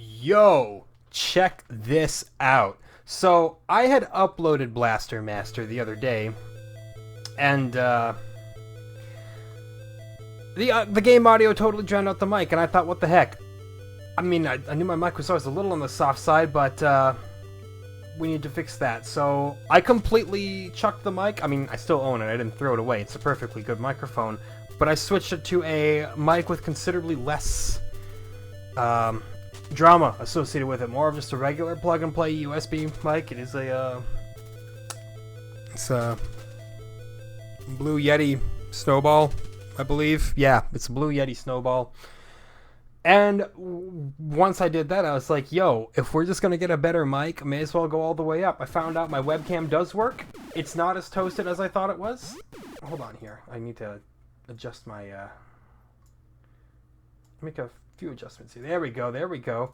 Yo, check this out. So, I had uploaded Blaster Master the other day, and the game audio totally drowned out the mic, and I thought, what the heck? I mean, I knew my mic was always a little on the soft side, but we need to fix that. So, I completely chucked the mic. I mean, I still own it. I didn't throw it away. It's a perfectly good microphone. But I switched it to a mic with considerably less drama associated with it. More of just a regular plug-and-play USB mic. It is it's a Blue Yeti Snowball, I believe. Yeah, it's a Blue Yeti Snowball. And once I did that, I was like, yo, if we're just going to get a better mic, I may as well go all the way up. I found out my webcam does work. It's not as toasted as I thought it was. Hold on here. I need to adjust my... make a few adjustments here. There we go, there we go.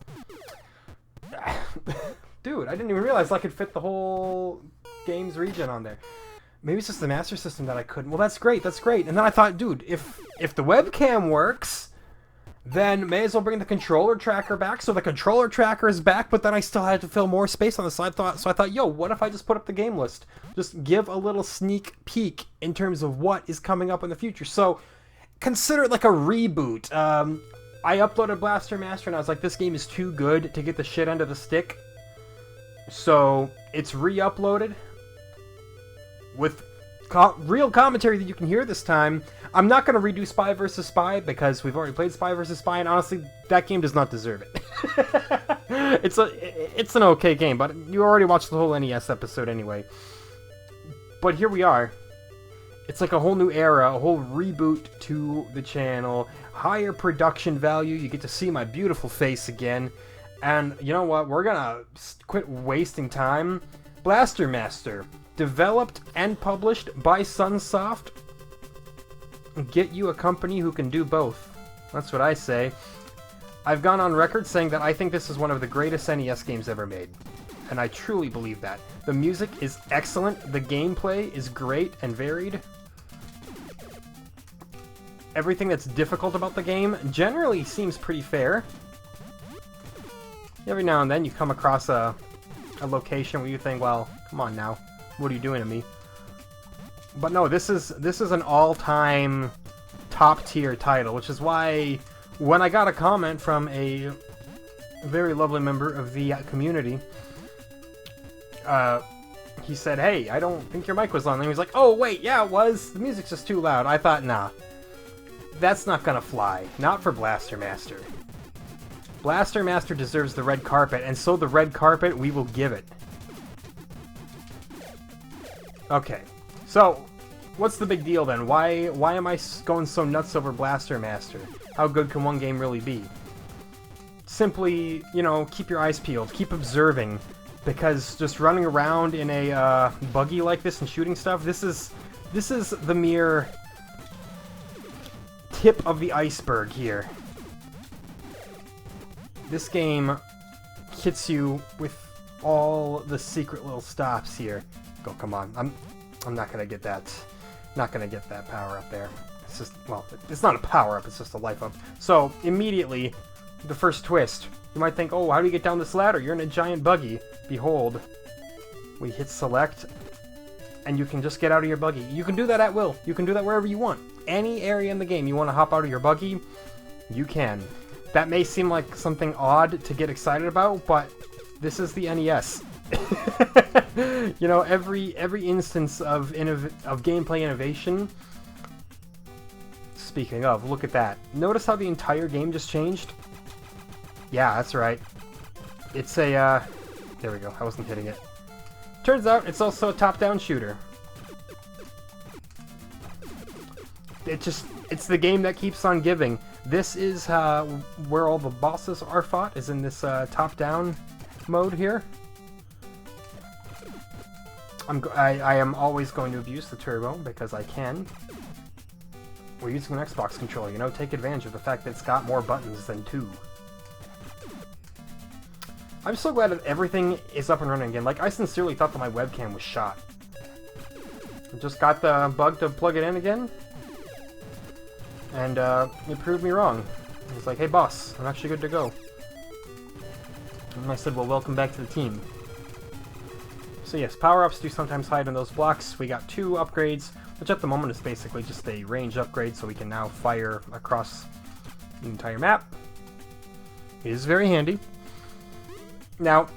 Dude, I didn't even realize I could fit the whole game's region on there. Maybe it's just the Master System that I couldn't. Well, that's great, that's great. And then I thought, dude, if the webcam works, then may as well bring the controller tracker back. So the controller tracker is back, but then I still had to fill more space on the side. So I thought, yo, what if I just put up the game list? Just give a little sneak peek in terms of what is coming up in the future. So consider it like a reboot. I uploaded Blaster Master and I was like, this game is too good to get the shit end of the stick. So it's re-uploaded with real commentary that you can hear this time. I'm not going to redo Spy vs. Spy because we've already played Spy vs. Spy, and honestly, that game does not deserve it. It's an okay game, but you already watched the whole NES episode anyway. But here we are. It's like a whole new era, a whole reboot to the channel, higher production value, you get to see my beautiful face again, and you know what, we're gonna quit wasting time. Blaster Master, developed and published by Sunsoft. Get you a company who can do both. That's what I say. I've gone on record saying that I think this is one of the greatest NES games ever made. And I truly believe that. The music is excellent, the gameplay is great and varied. Everything that's difficult about the game generally seems pretty fair. Every now and then you come across a location where you think, well, come on now, what are you doing to me? But no, this is an all-time top-tier title, which is why when I got a comment from a very lovely member of the community, he said, hey, I don't think your mic was on. And he was like, oh, wait, yeah, it was. The music's just too loud. I thought, nah, that's not gonna fly. Not for Blaster Master. Blaster Master deserves the red carpet, and so the red carpet we will give it. Okay, so what's the big deal then? Why am I going so nuts over Blaster Master? How good can one game really be? Simply, you know, keep your eyes peeled, keep observing, because just running around in a buggy like this and shooting stuff, this is the mere tip of the iceberg here. This game hits you with all the secret little stops here. Oh, come on. I'm not gonna get that. Not gonna get that power up there. It's just, well, it's not a power up, it's just a life up. So, immediately, the first twist. You might think, oh, how do you get down this ladder? You're in a giant buggy. Behold, we hit select, and you can just get out of your buggy. You can do that at will. You can do that wherever you want. Any area in the game you want to hop out of your buggy, you can. That may seem like something odd to get excited about, but this is the NES. You know, every instance of gameplay innovation. Speaking of, look at that. Notice how the entire game just changed? Yeah, that's right. It's a, there we go, I wasn't hitting it. Turns out, it's also a top-down shooter. It's the game that keeps on giving. This is where all the bosses are fought, is in this top-down mode here. I am always going to abuse the turbo, because I can. We're using an Xbox controller, you know, take advantage of the fact that it's got more buttons than two. I'm so glad that everything is up and running again. Like, I sincerely thought that my webcam was shot. I just got the bug to plug it in again, and it proved me wrong. It was like, hey boss, I'm actually good to go. And I said, well, welcome back to the team. So yes, power-ups do sometimes hide in those blocks. We got 2 upgrades, which at the moment is basically just a range upgrade, so we can now fire across the entire map. It is very handy. Now,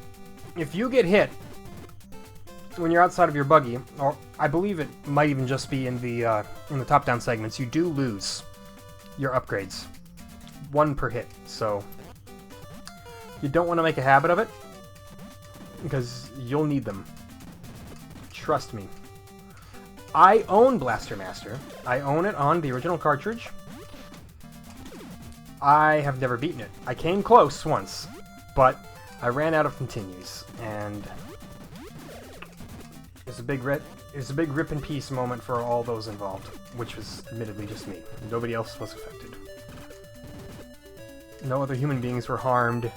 if you get hit when you're outside of your buggy, or I believe it might even just be in the top-down segments, you do lose your upgrades. 1 per hit, so you don't want to make a habit of it, because you'll need them. Trust me. I own Blaster Master. I own it on the original cartridge. I have never beaten it. I came close once, but I ran out of continues, and it was a big rip in peace moment for all those involved, which was admittedly just me. Nobody else was affected. No other human beings were harmed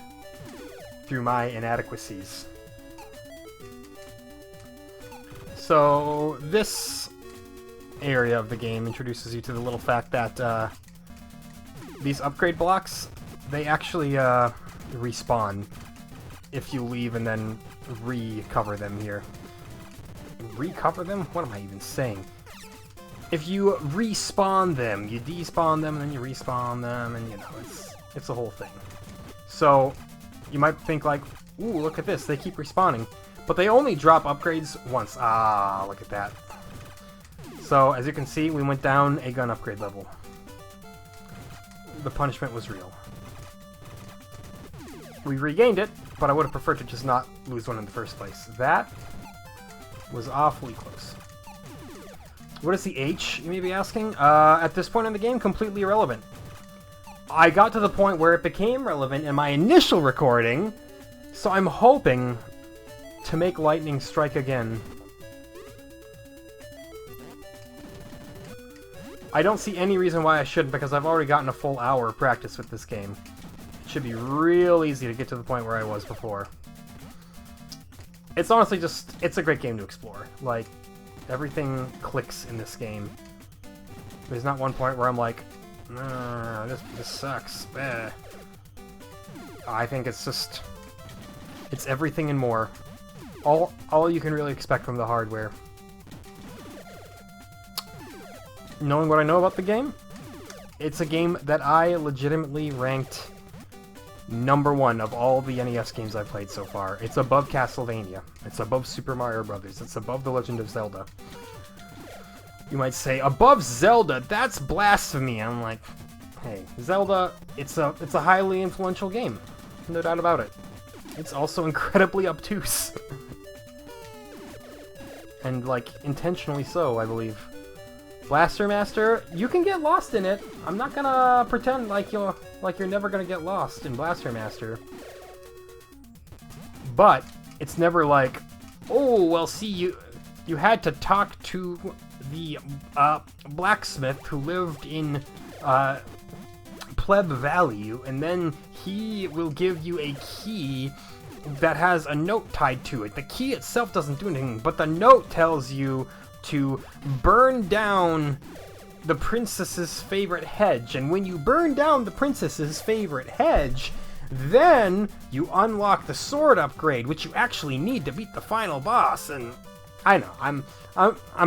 through my inadequacies. So this area of the game introduces you to the little fact that these upgrade blocks, they actually respawn if you leave and then recover them here. Recover them? What am I even saying? If you respawn them, you despawn them, and then you respawn them, and you know, it's a whole thing. So you might think like, ooh, look at this, they keep respawning. But they only drop upgrades once. Ah, look at that. So, as you can see, we went down a gun upgrade level. The punishment was real. We regained it, but I would have preferred to just not lose one in the first place. That was awfully close. What is the H, you may be asking? At this point in the game, completely irrelevant. I got to the point where it became relevant in my initial recording, so I'm hoping to make lightning strike again. I don't see any reason why I shouldn't, because I've already gotten a full hour of practice with this game. It should be real easy to get to the point where I was before. It's honestly just, it's a great game to explore. Like, everything clicks in this game. There's not one point where I'm like, this sucks. Eh. I think it's just, it's everything and more. All you can really expect from the hardware. Knowing what I know about the game, it's a game that I legitimately ranked #1 of all the NES games I've played so far. It's above Castlevania. It's above Super Mario Brothers. It's above The Legend of Zelda. You might say, above Zelda? That's blasphemy! I'm like, hey, Zelda, it's a highly influential game. No doubt about it. It's also incredibly obtuse. And, like, intentionally so, I believe. Blaster Master, you can get lost in it. I'm not gonna pretend like you're never gonna get lost in Blaster Master. But it's never like, oh, well, see, you had to talk to the blacksmith who lived in Pleb Valley, and then he will give you a key that has a note tied to it. The key itself doesn't do anything, but the note tells you to burn down the princess's favorite hedge, and when you burn down the princess's favorite hedge, then you unlock the sword upgrade, which you actually need to beat the final boss. And I know I'm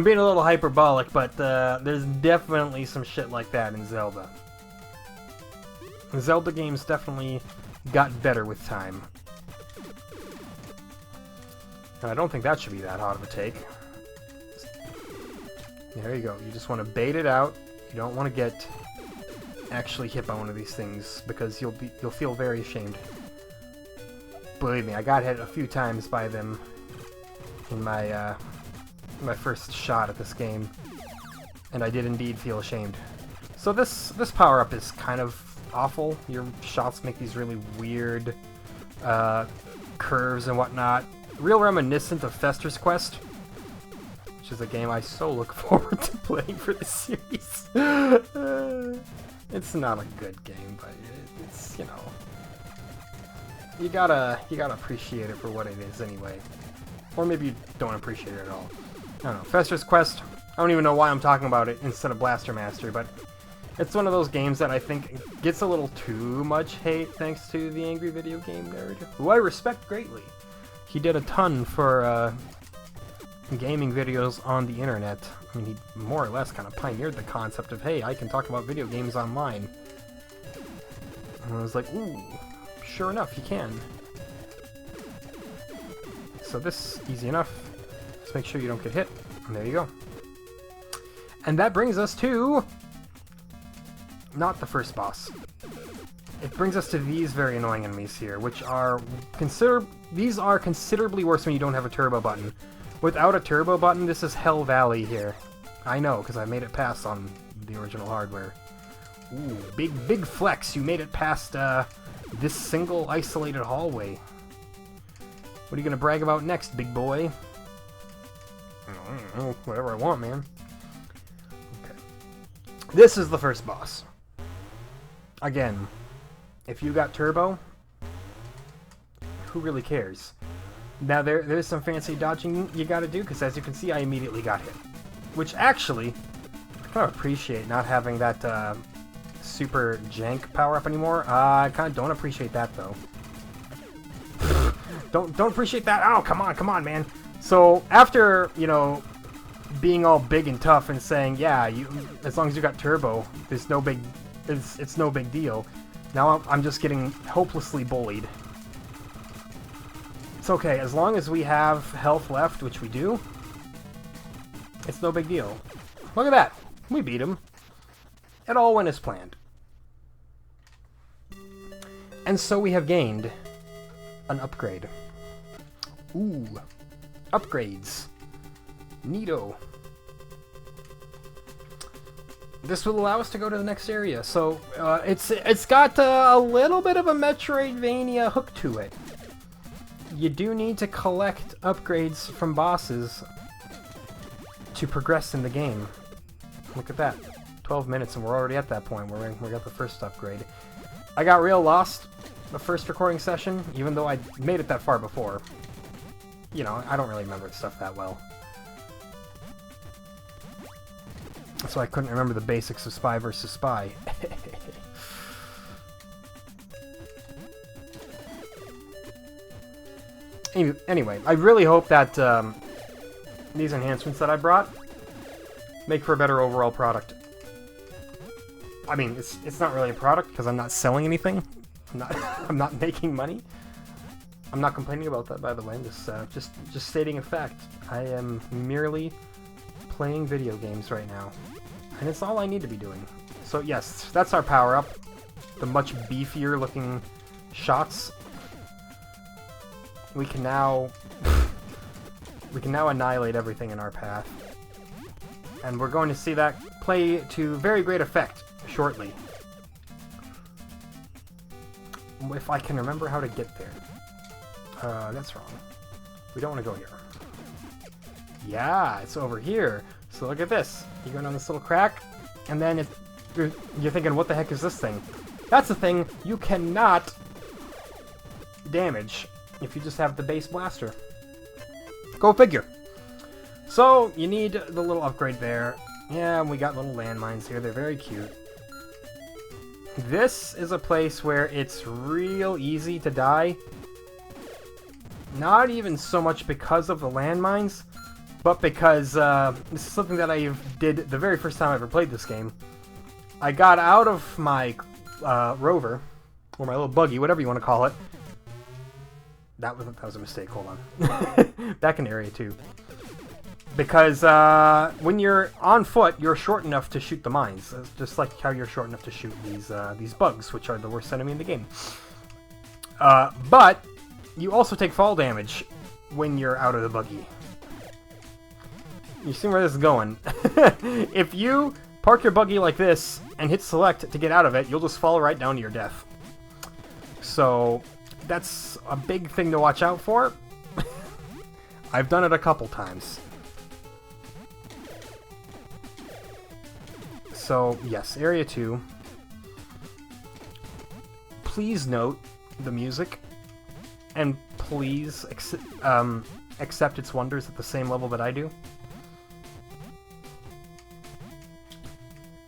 being a little hyperbolic, but there's definitely some shit like that in Zelda. The Zelda games definitely got better with time. And I don't think that should be that hard of a take. There you go. You just want to bait it out. You don't want to get actually hit by one of these things, because you'll feel very ashamed. Believe me, I got hit a few times by them in my my first shot at this game, and I did indeed feel ashamed. So this power-up is kind of awful. Your shots make these really weird curves and whatnot. Real reminiscent of Fester's Quest, which is a game I so look forward to playing for this series. It's not a good game, but it's, you know, you gotta appreciate it for what it is anyway. Or maybe you don't appreciate it at all. I don't know. Fester's Quest, I don't even know why I'm talking about it instead of Blaster Master, but It's one of those games that I think gets a little too much hate thanks to the Angry Video Game Nerd, who I respect greatly. He did a ton for gaming videos on the internet. I mean, he more or less kind of pioneered the concept of, hey, I can talk about video games online. And I was like, ooh, sure enough, you can. So this, easy enough. Just make sure you don't get hit. And there you go. And that brings us to... not the first boss. It brings us to these very annoying enemies here, which are these are considerably worse when you don't have a turbo button. Without a turbo button, this is Hell Valley here. I know, because I made it past on the original hardware. Ooh, big flex. You made it past this single isolated hallway. What are you gonna brag about next, big boy? I don't know, whatever I want, man. Okay. This is the first boss. Again, if you got turbo, who really cares? Now there's some fancy dodging you gotta do, because as you can see, I immediately got hit. Which actually, I kind of appreciate not having that super jank power-up anymore. I kind of don't appreciate that, though. Don't appreciate that. Oh, come on, man. So after, you know, being all big and tough and saying, yeah, as long as you got turbo, it's no big deal. Now I'm just getting hopelessly bullied. It's okay, as long as we have health left, which we do, it's no big deal. Look at that. We beat him. It all went as planned. And so we have gained an upgrade. Ooh. Upgrades. Neato. This will allow us to go to the next area. So it's got a little bit of a Metroidvania hook to it. You do need to collect upgrades from bosses to progress in the game. Look at that. 12 minutes and we're already at that point where we got the first upgrade. I got real lost the first recording session, even though I made it that far before. You know, I don't really remember the stuff that well. So I couldn't remember the basics of Spy vs. Spy. Anyway, I really hope that these enhancements that I brought make for a better overall product. I mean, it's not really a product because I'm not selling anything. I'm not making money. I'm not complaining about that, by the way. I'm just stating a fact. I am merely playing video games right now, and it's all I need to be doing. So yes, that's our power-up. The much beefier looking shots. We can now annihilate everything in our path, and we're going to see that play to very great effect shortly. If I can remember how to get there. That's wrong. We don't want to go here. Yeah, it's over here. So look at this. You go down this little crack, and then you're thinking, what the heck is this thing? That's the thing you cannot damage if you just have the base blaster. Go figure. So, you need the little upgrade there. Yeah, we got little landmines here. They're very cute. This is a place where it's real easy to die. Not even so much because of the landmines, but because this is something that I did the very first time I ever played this game. I got out of my rover, or my little buggy, whatever you want to call it. That was a mistake, hold on. Back in Area 2. Because when you're on foot, you're short enough to shoot the mines. Just like how you're short enough to shoot these bugs, which are the worst enemy in the game. But you also take fall damage when you're out of the buggy. You see where this is going. If you park your buggy like this and hit select to get out of it, you'll just fall right down to your death. So that's a big thing to watch out for. I've done it a couple times. So, yes, Area 2. Please note the music, and please accept its wonders at the same level that I do.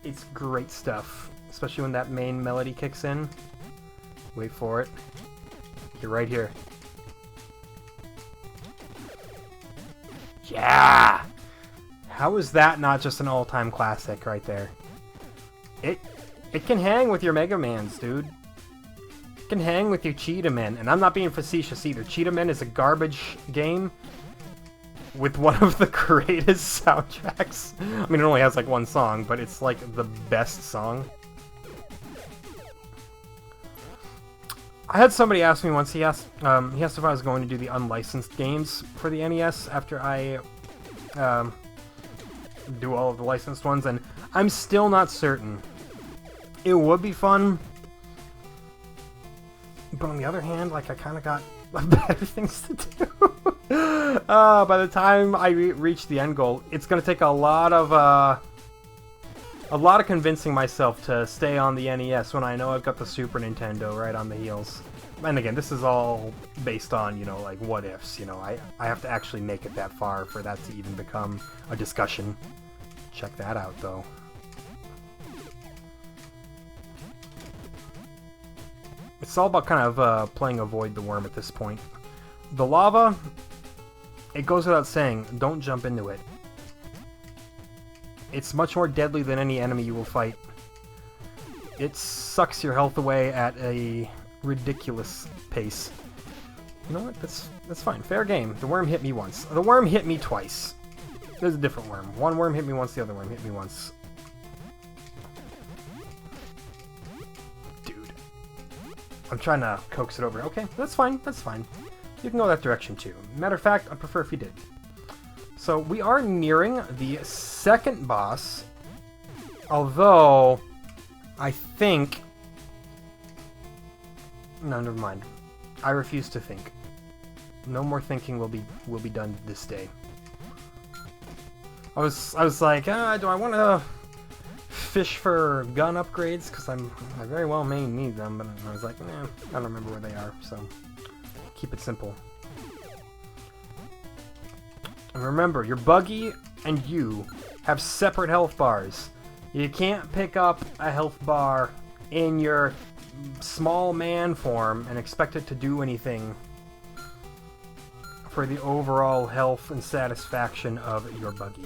It's great stuff, especially when that main melody kicks in. Wait for it. You're right here. Yeah! How is that not just an all-time classic right there? It can hang with your Mega Mans, dude. It can hang with your Cheetah Men, and I'm not being facetious either. Cheetah Men is a garbage game with one of the greatest soundtracks. I mean, it only has like one song, but it's like the best song. I had somebody ask me once, he asked if I was going to do the unlicensed games for the NES after I do all of the licensed ones, and I'm still not certain. It would be fun, but on the other hand, like, I kind of got better things to do. By the time I reach the end goal, it's going to take a lot of convincing myself to stay on the NES when I know I've got the Super Nintendo right on the heels. And again, this is all based on, you know, like, what ifs, you know. I have to actually make it that far for that to even become a discussion. Check that out, though. It's all about kind of playing avoid the worm at this point. The lava, it goes without saying, don't jump into it. It's much more deadly than any enemy you will fight. It sucks your health away at a ridiculous pace. You know what? That's fine. Fair game. The worm hit me once. The worm hit me twice. There's a different worm. One worm hit me once, the other worm hit me once. Dude. I'm trying to coax it over. Okay, that's fine. That's fine. You can go that direction too. Matter of fact, I prefer if you did. So we are nearing the second boss, although I think... No, never mind. I refuse to think. No more thinking will be done this day. I was like, do I want to fish for gun upgrades? Because I very well may need them, but I was like, I don't remember where they are, so keep it simple. And remember, your buggy and you have separate health bars. You can't pick up a health bar in your small man form and expect it to do anything for the overall health and satisfaction of your buggy.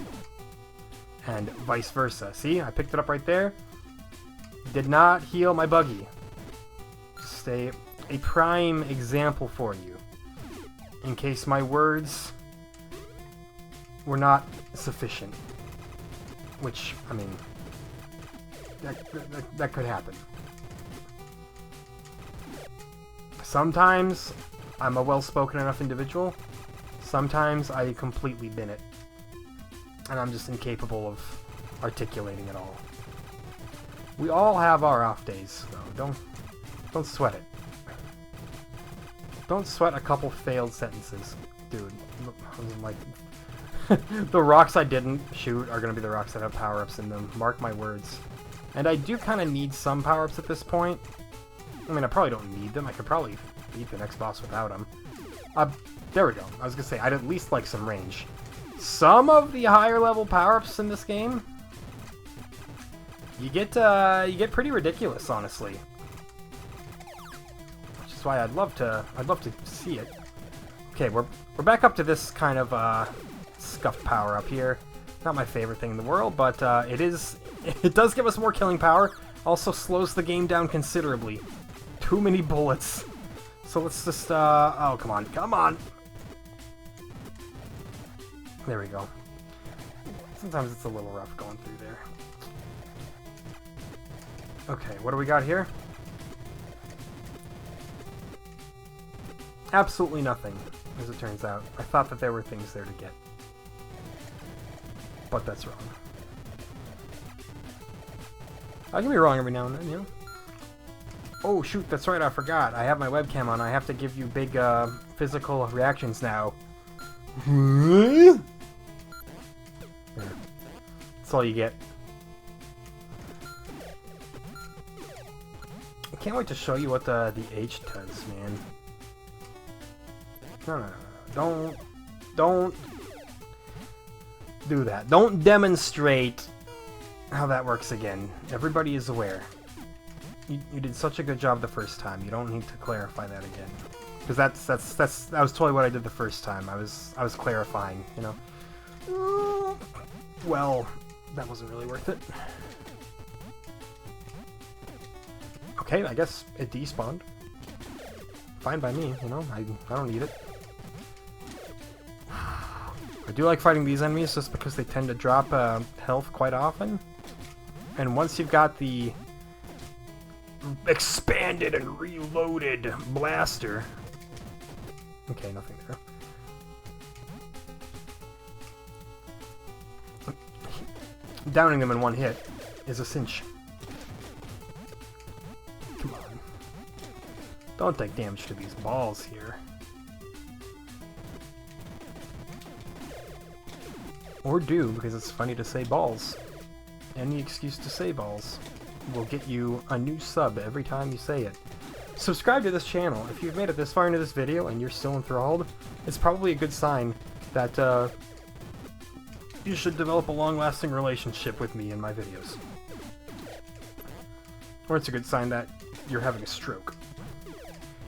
And vice versa. See, I picked it up right there. Did not heal my buggy. Just a prime example for you. In case my words were not sufficient. Which, I mean, that could happen. Sometimes I'm a well-spoken enough individual. Sometimes I completely bin it. And I'm just incapable of articulating it all. We all have our off days, though. Don't sweat it. Don't sweat a couple failed sentences. Dude, like... the rocks I didn't shoot are going to be the rocks that have power-ups in them. Mark my words. And I do kind of need some power-ups at this point. I mean, I probably don't need them. I could probably beat the next boss without them. There we go. I was going to say, I'd at least like some range. Some of the higher level power-ups in this game, you get pretty ridiculous, honestly. Which is why I'd love to see it. Okay, we're back up to this kind of scuffed power-up here. Not my favorite thing in the world, but it does give us more killing power. Also slows the game down considerably. Too many bullets. So let's just oh, come on. There we go. Sometimes it's a little rough going through there. Okay, what do we got here? Absolutely nothing, as it turns out. I thought that there were things there to get. But that's wrong. I can be wrong every now and then, you know? Oh, shoot, that's right, I forgot. I have my webcam on. I have to give you big, physical reactions now. There. That's all you get. I can't wait to show you what the H does, man. No. Don't do that. Don't demonstrate how that works again. Everybody is aware. You did such a good job the first time. You don't need to clarify that again. Because that was totally what I did the first time. I was clarifying, you know. Well, that wasn't really worth it. Okay, I guess it despawned. Fine by me, you know. I don't need it. I do like fighting these enemies just because they tend to drop health quite often. And once you've got the expanded and reloaded blaster... Okay, nothing there. Downing them in one hit is a cinch. Come on. Don't take damage to these balls here. Or do, because it's funny to say balls. Any excuse to say balls will get you a new sub every time you say it. Subscribe to this channel. If you've made it this far into this video and you're still enthralled, it's probably a good sign that you should develop a long-lasting relationship with me in my videos. Or it's a good sign that you're having a stroke.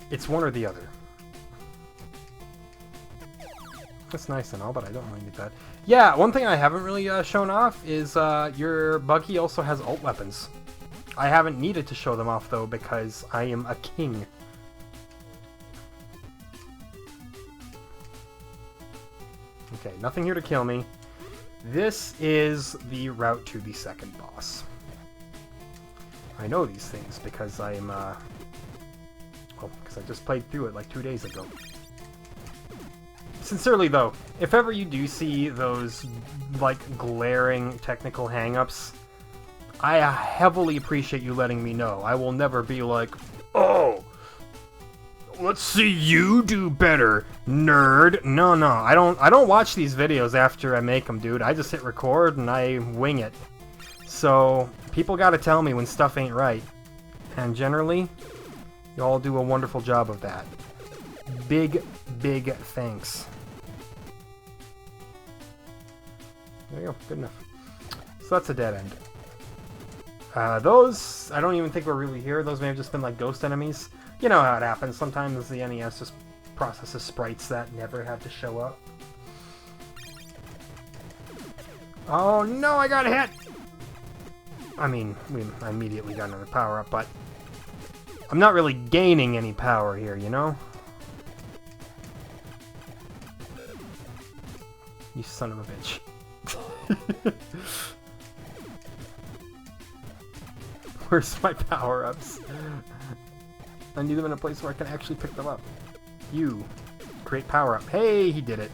It's one or the other. That's nice and all, but I don't really need that. Yeah, one thing I haven't really shown off is your buggy also has ult weapons. I haven't needed to show them off, though, because I am a king. Okay, nothing here to kill me. This is the route to the second boss. I know these things because I am, well, because I just played through it like 2 days ago. Sincerely, though, if ever you do see those, like, glaring technical hang-ups, I heavily appreciate you letting me know. I will never be like, oh, let's see you do better, nerd. No, I don't watch these videos after I make them, dude. I just hit record and I wing it. So, people gotta tell me when stuff ain't right. And generally, y'all do a wonderful job of that. Big thanks. There you go, good enough. So that's a dead end. Those, I don't even think were really here. Those may have just been like ghost enemies. You know how it happens. Sometimes the NES just processes sprites that never have to show up. Oh no, I got hit! I mean, I immediately got another power up, but I'm not really gaining any power here, you know? You son of a bitch. Where's my power-ups? I need them in a place where I can actually pick them up. You. Great power-up. Hey, he did it.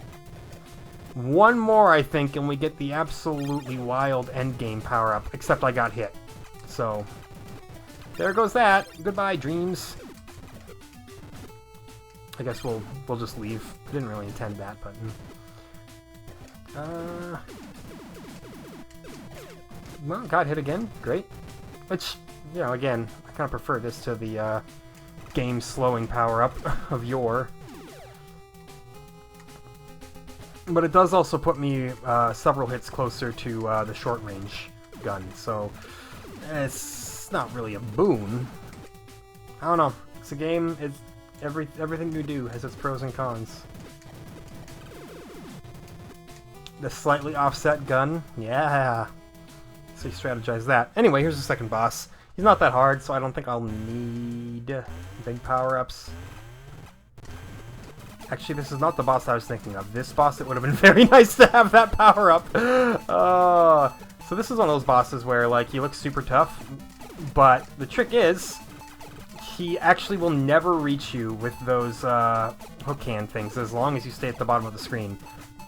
One more, I think, and we get the absolutely wild endgame power-up. Except I got hit. So, there goes that. Goodbye, dreams. I guess we'll just leave. I didn't really intend that, but... well, got hit again. Great. Which, you know, again, I kind of prefer this to the game slowing power-up of yore. But it does also put me several hits closer to the short-range gun, so it's not really a boon. I don't know. It's a game. It's everything you do has its pros and cons. The slightly offset gun, yeah. So you strategize that. Anyway, here's the second boss. He's not that hard, so I don't think I'll need big power-ups. Actually, this is not the boss I was thinking of. This boss, it would have been very nice to have that power-up. So this is one of those bosses where, like, he looks super tough, but the trick is, he actually will never reach you with those hook hand things as long as you stay at the bottom of the screen.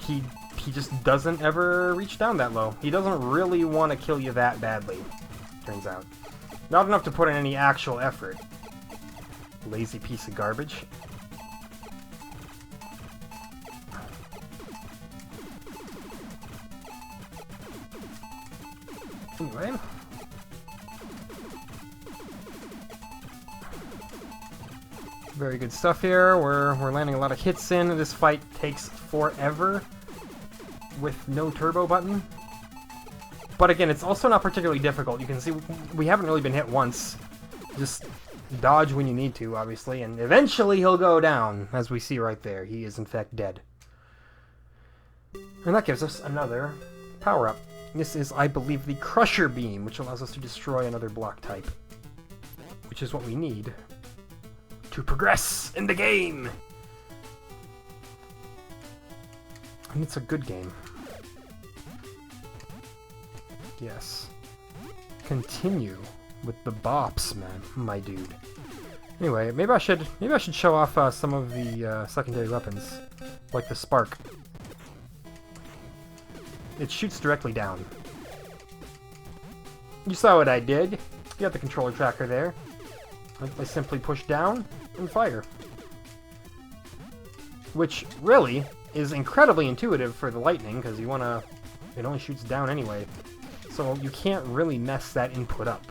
He just doesn't ever reach down that low. He doesn't really want to kill you that badly, turns out. Not enough to put in any actual effort. Lazy piece of garbage. Anyway. Very good stuff here. We're landing a lot of hits in. This fight takes forever with no turbo button. But again, it's also not particularly difficult. You can see we haven't really been hit once. Just dodge when you need to, obviously, and eventually he'll go down, as we see right there. He is, in fact, dead. And that gives us another power-up. This is, I believe, the Crusher Beam, which allows us to destroy another block type. Which is what we need to progress in the game! And it's a good game. Yes. Continue with the bops, man, my dude. Anyway, maybe I should show off some of the secondary weapons, like the spark. It shoots directly down. You saw what I did. You got the controller tracker there. I simply push down and fire, which really is incredibly intuitive for the lightning because it only shoots down anyway. So you can't really mess that input up.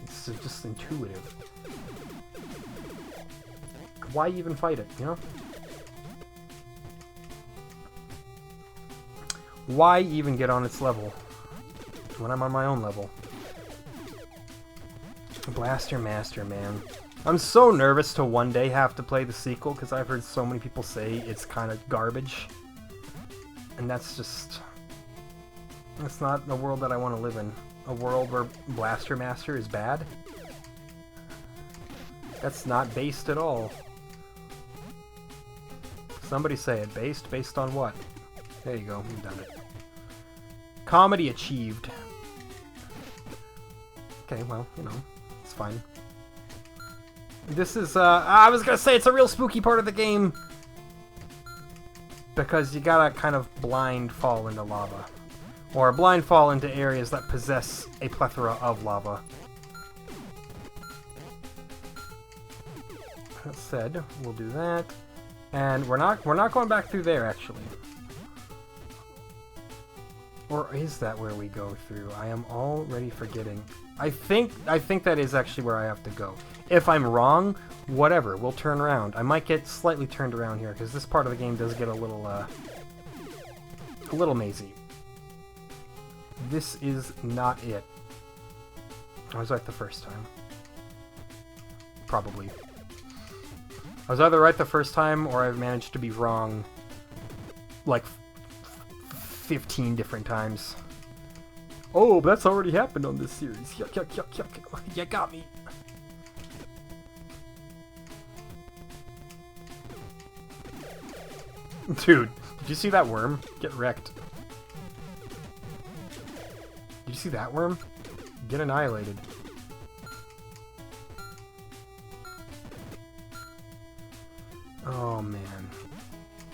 It's just intuitive. Why even fight it, you know? Why even get on its level when I'm on my own level? Blaster Master, man. I'm so nervous to one day have to play the sequel because I've heard so many people say it's kind of garbage. And that's not the world that I want to live in. A world where Blaster Master is bad? That's not based at all. Somebody say it. Based on what? There you go, we've done it. Comedy achieved. Okay, well, you know, it's fine. This is, I was gonna say it's a real spooky part of the game. Because you gotta kind of blind fall into lava. Or blind fall into areas that possess a plethora of lava. That said, we'll do that. And we're not going back through there, actually. Or is that where we go through? I am already forgetting. I think that is actually where I have to go. If I'm wrong, whatever, we'll turn around. I might get slightly turned around here, because this part of the game does get a little mazy. This is not it. I was right the first time. Probably. I was either right the first time, or I've managed to be wrong, like, 15 different times. Oh, but that's already happened on this series. Yuck, yuck, yuck, yuck. You got me. Dude, did you see that worm? Get wrecked. Did you see that worm? Get annihilated. Oh, man.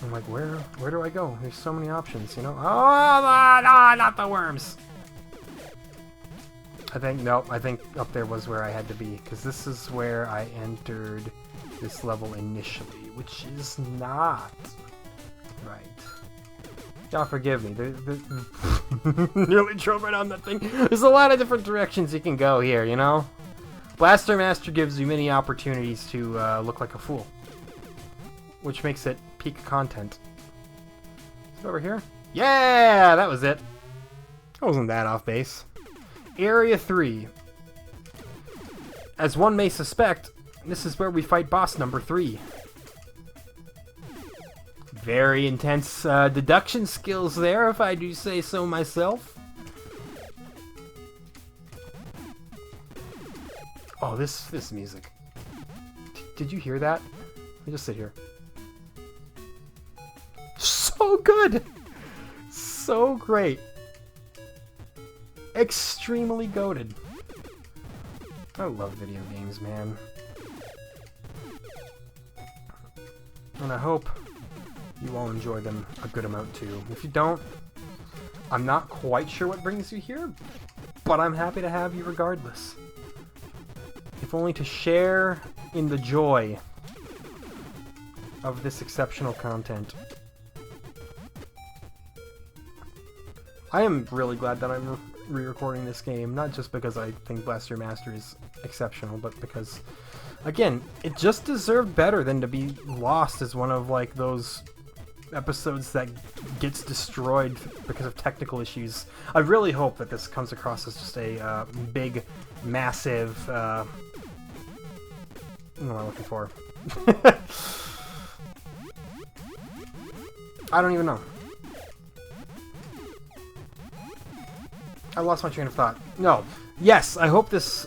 I'm like, where do I go? There's so many options, you know? Oh, not the worms! I think up there was where I had to be, because this is where I entered this level initially, which is not right. Y'all forgive me. Nearly drove right on that thing. There's a lot of different directions you can go here, you know? Blaster Master gives you many opportunities to look like a fool, which makes it peak content. Is it over here? Yeah, that was it. I wasn't that off base. Area 3. As one may suspect, this is where we fight boss number 3. Very intense deduction skills there, if I do say so myself. Oh, this music. Did you hear that? Let me just sit here. So good! So great. Extremely goated. I love video games, man. And I hope you all enjoy them a good amount too. If you don't, I'm not quite sure what brings you here, but I'm happy to have you regardless. If only to share in the joy of this exceptional content. I am really glad that I'm re-recording this game, not just because I think Blaster Master is exceptional, but because, again, it just deserved better than to be lost as one of, like, those episodes that gets destroyed because of technical issues. I really hope that this comes across as just a big, massive... what am I looking for? I don't even know. I lost my train of thought. No. Yes, I hope this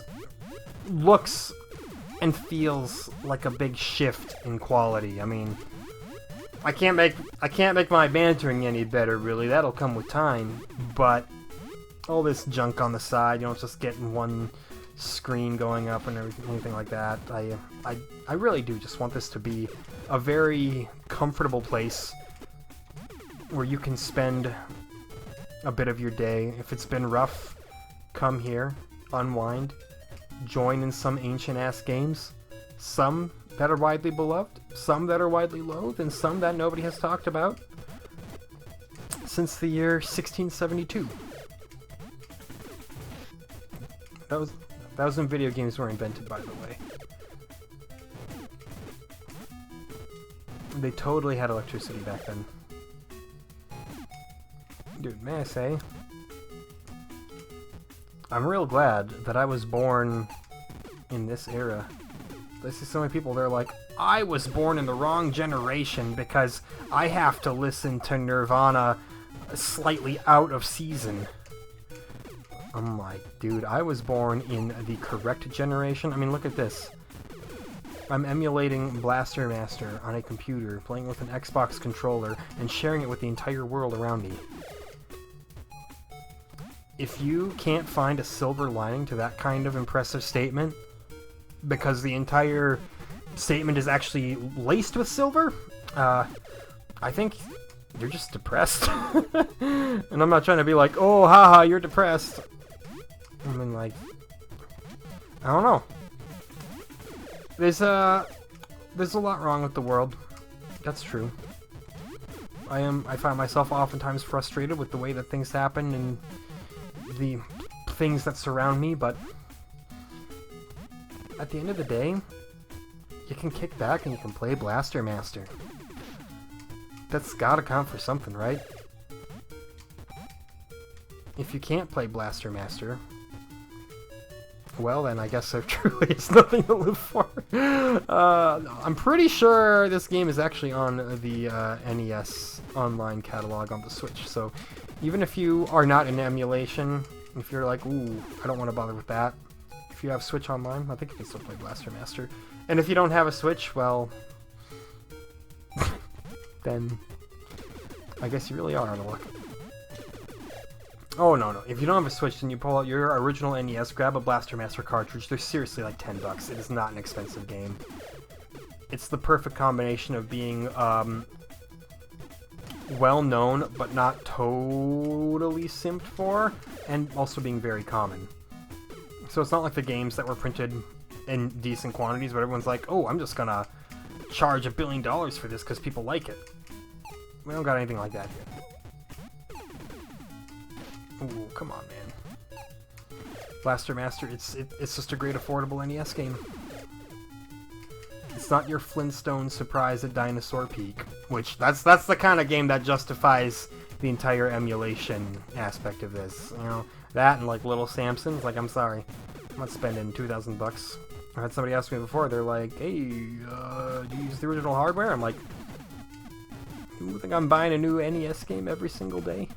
looks and feels like a big shift in quality. I mean, I can't make my bantering any better, really. That'll come with time. But all this junk on the side, you know, it's just getting one screen going up and anything like that. I really do just want this to be a very comfortable place where you can spend a bit of your day. If it's been rough, come here, unwind, join in some ancient-ass games. Some that are widely beloved, some that are widely loathed, and some that nobody has talked about since the year 1672. That was when video games were invented, by the way. They totally had electricity back then. Dude, may I say, I'm real glad that I was born in this era. I see so many people, they're like, I was born in the wrong generation because I have to listen to Nirvana slightly out of season. I'm like, dude, I was born in the correct generation. I mean, look at this. I'm emulating Blaster Master on a computer, playing with an Xbox controller, and sharing it with the entire world around me. If you can't find a silver lining to that kind of impressive statement, because the entire statement is actually laced with silver, I think you're just depressed. And I'm not trying to be like, oh, haha, you're depressed. I mean, like, I don't know. There's a lot wrong with the world. That's true. I find myself oftentimes frustrated with the way that things happen and the things that surround me, but at the end of the day, you can kick back and you can play Blaster Master. That's gotta count for something, right? If you can't play Blaster Master, well then I guess there truly is nothing to live for. I'm pretty sure this game is actually on the NES online catalog on the Switch, so even if you are not in emulation, if you're like, ooh, I don't want to bother with that, if you have Switch Online, I think you can still play Blaster Master. And if you don't have a Switch, well, then I guess you really are out of luck. Oh, no. If you don't have a Switch, then you pull out your original NES, grab a Blaster Master cartridge. They're seriously like $10. It is not an expensive game. It's the perfect combination of being well-known, but not totally simped for, and also being very common. So it's not like the games that were printed in decent quantities, but everyone's like, oh, I'm just gonna charge $1 billion for this because people like it. We don't got anything like that here. Ooh, come on, man. Blaster Master, it's just a great affordable NES game. It's not your Flintstone surprise at Dinosaur Peak, which that's the kind of game that justifies the entire emulation aspect of this. You know, that and like Little Samson's, like, I'm sorry, I'm not spending $2,000. I had somebody ask me before, they're like, hey, do you use the original hardware? I'm like, you think I'm buying a new NES game every single day?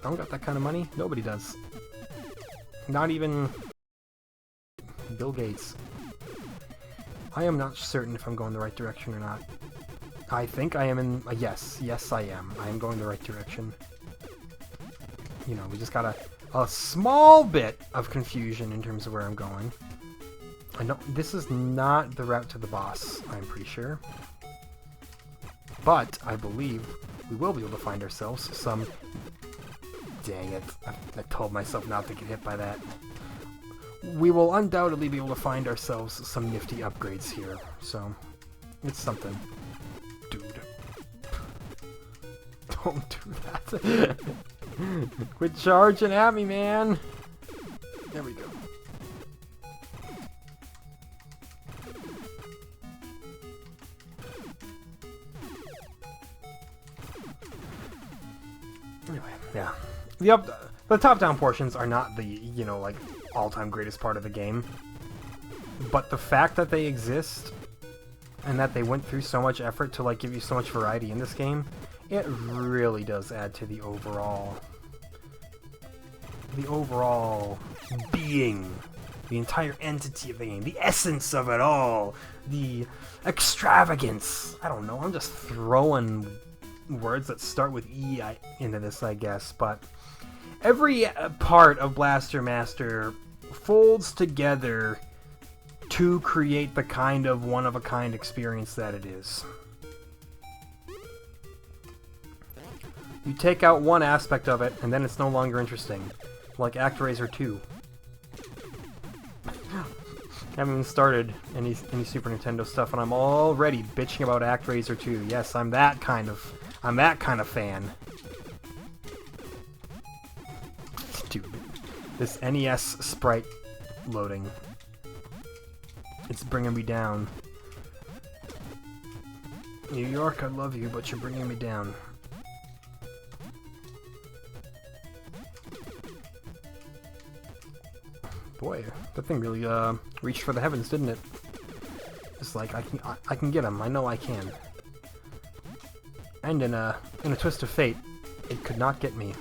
I don't got that kind of money. Nobody does. Not even Bill Gates. I am not certain if I'm going the right direction or not. I think I am in... yes, I am. I am going the right direction. You know, we just got a small bit of confusion in terms of where I'm going. I know this is not the route to the boss, I'm pretty sure. But I believe we will be able to find ourselves some... Dang it. I told myself not to get hit by that. We will undoubtedly be able to find ourselves some nifty upgrades here, so it's something. Dude. Don't do that. Quit charging at me, man. There we go. Anyway, yeah. The top-down portions are not the, you know, like, all-time greatest part of the game. But the fact that they exist, and that they went through so much effort to, like, give you so much variety in this game, it really does add to the overall being, the entire entity of the game, the essence of it all, the extravagance. I don't know, I'm just throwing words that start with E into this, I guess, but every part of Blaster Master folds together to create the kind of one-of-a-kind experience that it is. You take out one aspect of it, and then it's no longer interesting. Like ActRaiser 2. Haven't even started any Super Nintendo stuff, and I'm already bitching about ActRaiser 2. Yes, I'm that kind of fan. Dude, this NES sprite loading, it's bringing me down. New York, I love you, but you're bringing me down. Boy, that thing really reached for the heavens, didn't it? It's like I can get him. I know I can. And in a twist of fate, it could not get me.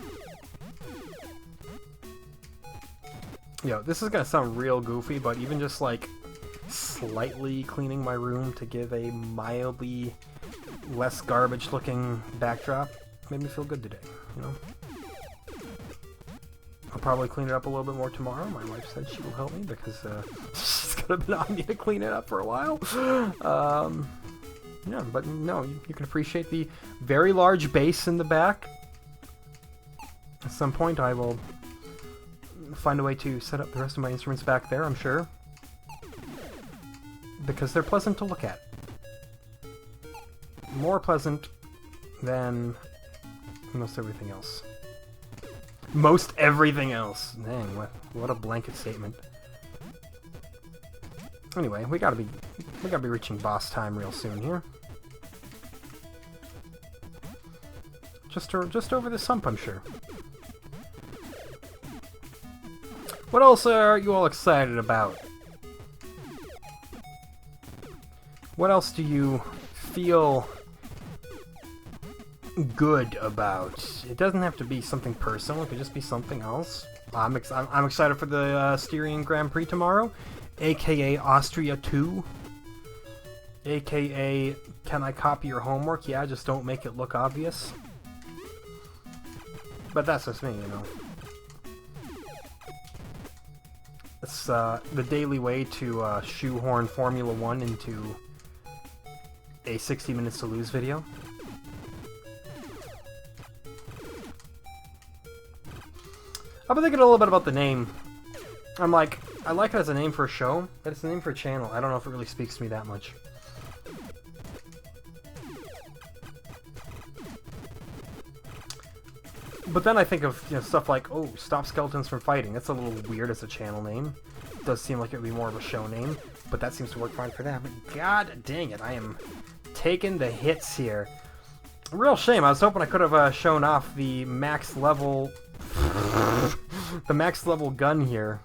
Yo, this is gonna sound real goofy, but even just like slightly cleaning my room to give a mildly less garbage-looking backdrop made me feel good today. You know. I'll probably clean it up a little bit more tomorrow. My wife said she will help me because she's gonna be on me to clean it up for a while. Yeah, but no, you can appreciate the very large bass in the back. At some point I will find a way to set up the rest of my instruments back there, I'm sure. Because they're pleasant to look at. More pleasant than most everything else. Most everything else. Dang, what a blanket statement. Anyway, we gotta be reaching boss time real soon here. Just over this hump, I'm sure. What else are you all excited about? What else do you feel good about? It doesn't have to be something personal, it could just be something else. I'm excited for the Styrian Grand Prix tomorrow, aka Austria 2, aka can I copy your homework? Yeah, just don't make it look obvious. But that's just me, you know. It's the daily way to shoehorn Formula 1 into a 60 Minutes to Lose video. I've been thinking a little bit about the name. I'm like, I like it as a name for a show, but it's a name for a channel. I don't know if it really speaks to me that much. But then I think of, you know, stuff like, oh, Stop Skeletons from Fighting. That's a little weird as a channel name. It does seem like it would be more of a show name, but that seems to work fine for that. But god dang it, I am taking the hits here. Real shame. I was hoping I could have shown off the max level... the max level gun here.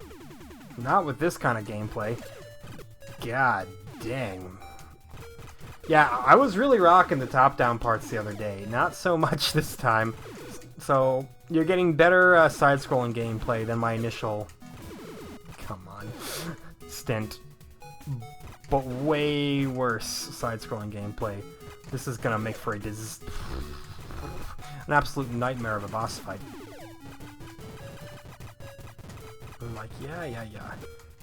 Not with this kind of gameplay. God dang. Yeah, I was really rocking the top-down parts the other day. Not so much this time. So, you're getting better side-scrolling gameplay than my initial... Come on. Stint. But way worse side-scrolling gameplay. This is gonna make for an absolute nightmare of a boss fight. I'm like, yeah.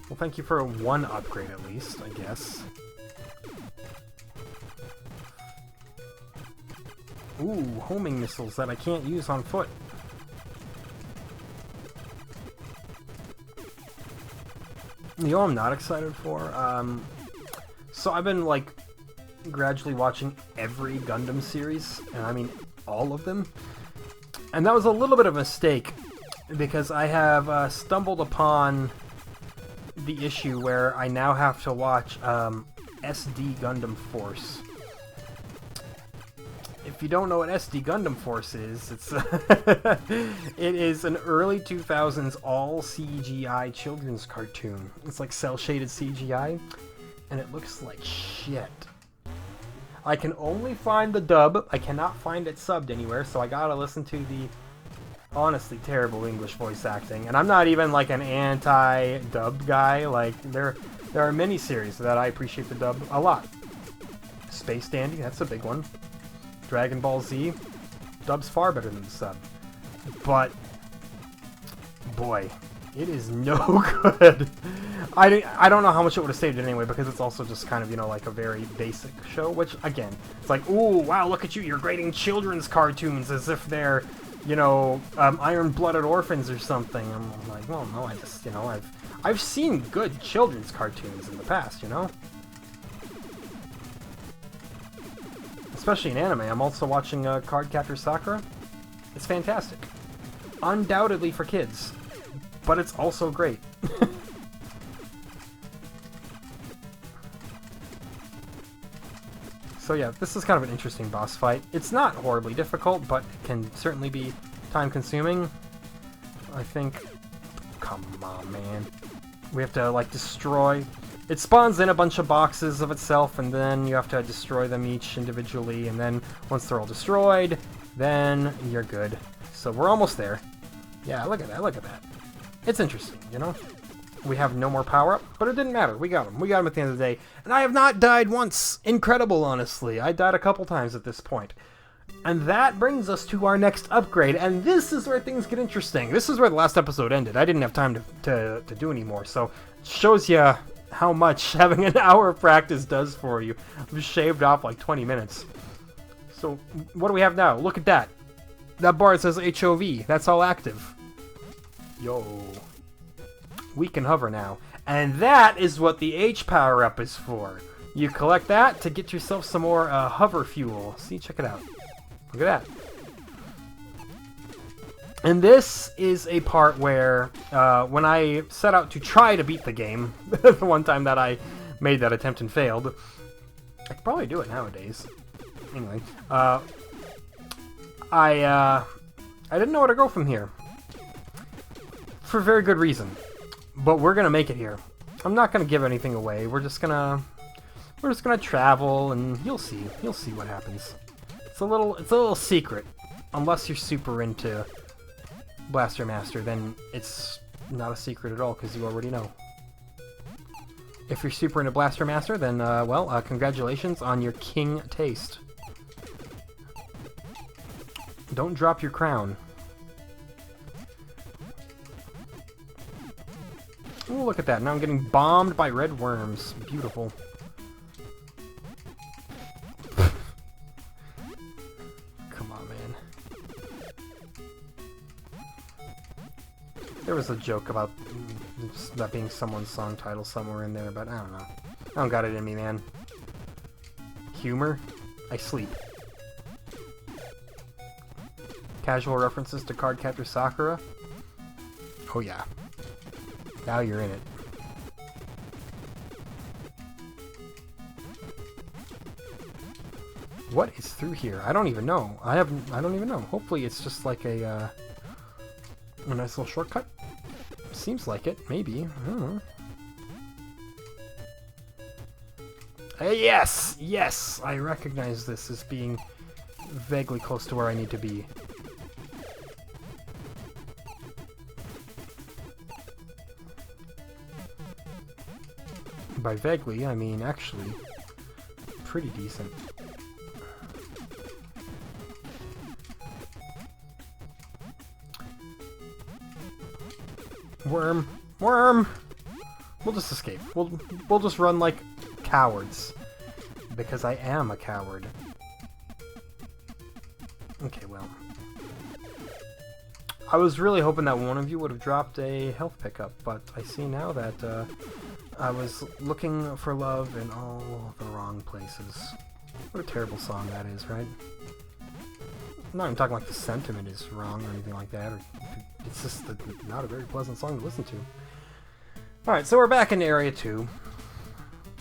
Well, thank you for one upgrade at least, I guess. Ooh, homing missiles that I can't use on foot. You know what I'm not excited for? So I've been, like, gradually watching every Gundam series, and I mean all of them. And that was a little bit of a mistake, because I have stumbled upon the issue where I now have to watch SD Gundam Force. if you don't know what SD Gundam Force is, it's it is an early 2000s all CGI children's cartoon. It's like cel-shaded CGI, and it looks like shit. I can only find the dub. I cannot find it subbed anywhere, so I gotta listen to the honestly terrible English voice acting. And I'm not even like an anti-dub guy. Like there are many series that I appreciate the dub a lot. Space Dandy, that's a big one. Dragon Ball Z, dub's far better than the sub. But boy, it is no good. I don't know how much it would have saved it anyway, because it's also just kind of, you know, like a very basic show, which again, it's like, ooh, wow, look at you, you're grading children's cartoons as if they're, you know, iron-blooded orphans or something. I'm like, well, no, I just, you know, I've seen good children's cartoons in the past, you know? Especially in anime. I'm also watching Cardcaptor Sakura. It's fantastic. Undoubtedly for kids. But it's also great. So yeah, this is kind of an interesting boss fight. It's not horribly difficult, but it can certainly be time-consuming. I think... Come on, man. We have to, like, destroy... It spawns in a bunch of boxes of itself, and then you have to destroy them each individually, and then once they're all destroyed, then you're good. So we're almost there. Yeah, look at that, look at that. It's interesting, you know? We have no more power-up, but it didn't matter. We got him. We got him at the end of the day. And I have not died once. Incredible, honestly. I died a couple times at this point. And that brings us to our next upgrade, and this is where things get interesting. This is where the last episode ended. I didn't have time to do any more, so it shows you how much having an hour of practice does for you. I've shaved off like 20 minutes. So, what do we have now? Look at that. That bar says HOV. That's all active. Yo. We can hover now. And that is what the H power-up is for. You collect that to get yourself some more hover fuel. See, check it out. Look at that. And this is a part where, when I set out to try to beat the game, the one time that I made that attempt and failed, I could probably do it nowadays. Anyway, I didn't know where to go from here. For very good reason. But we're gonna make it here. I'm not gonna give anything away. We're just gonna travel, and you'll see what happens. It's a little secret, unless you're super into Blaster Master, then it's not a secret at all, because you already know. If you're super into Blaster Master, then, well, congratulations on your king taste. Don't drop your crown. Ooh, look at that. Now I'm getting bombed by red worms. Beautiful. Come on, man. There was a joke about that being someone's song title somewhere in there, but I don't know. I don't got it in me, man. Humor? I sleep. Casual references to Cardcaptor Sakura? Oh yeah. Now you're in it. What is through here? I don't even know. I don't even know. Hopefully it's just like a nice little shortcut. Seems like it. Maybe. I don't know. Yes! Yes! I recognize this as being vaguely close to where I need to be. By vaguely, I mean actually pretty decent. Worm! Worm! We'll just escape. We'll just run like cowards. Because I am a coward. Okay, well. I was really hoping that one of you would have dropped a health pickup, but I see now that I was looking for love in all the wrong places. What a terrible song that is, right? I'm not even talking like the sentiment is wrong or anything like that. Or it's just not a very pleasant song to listen to. Alright, so we're back in Area 2.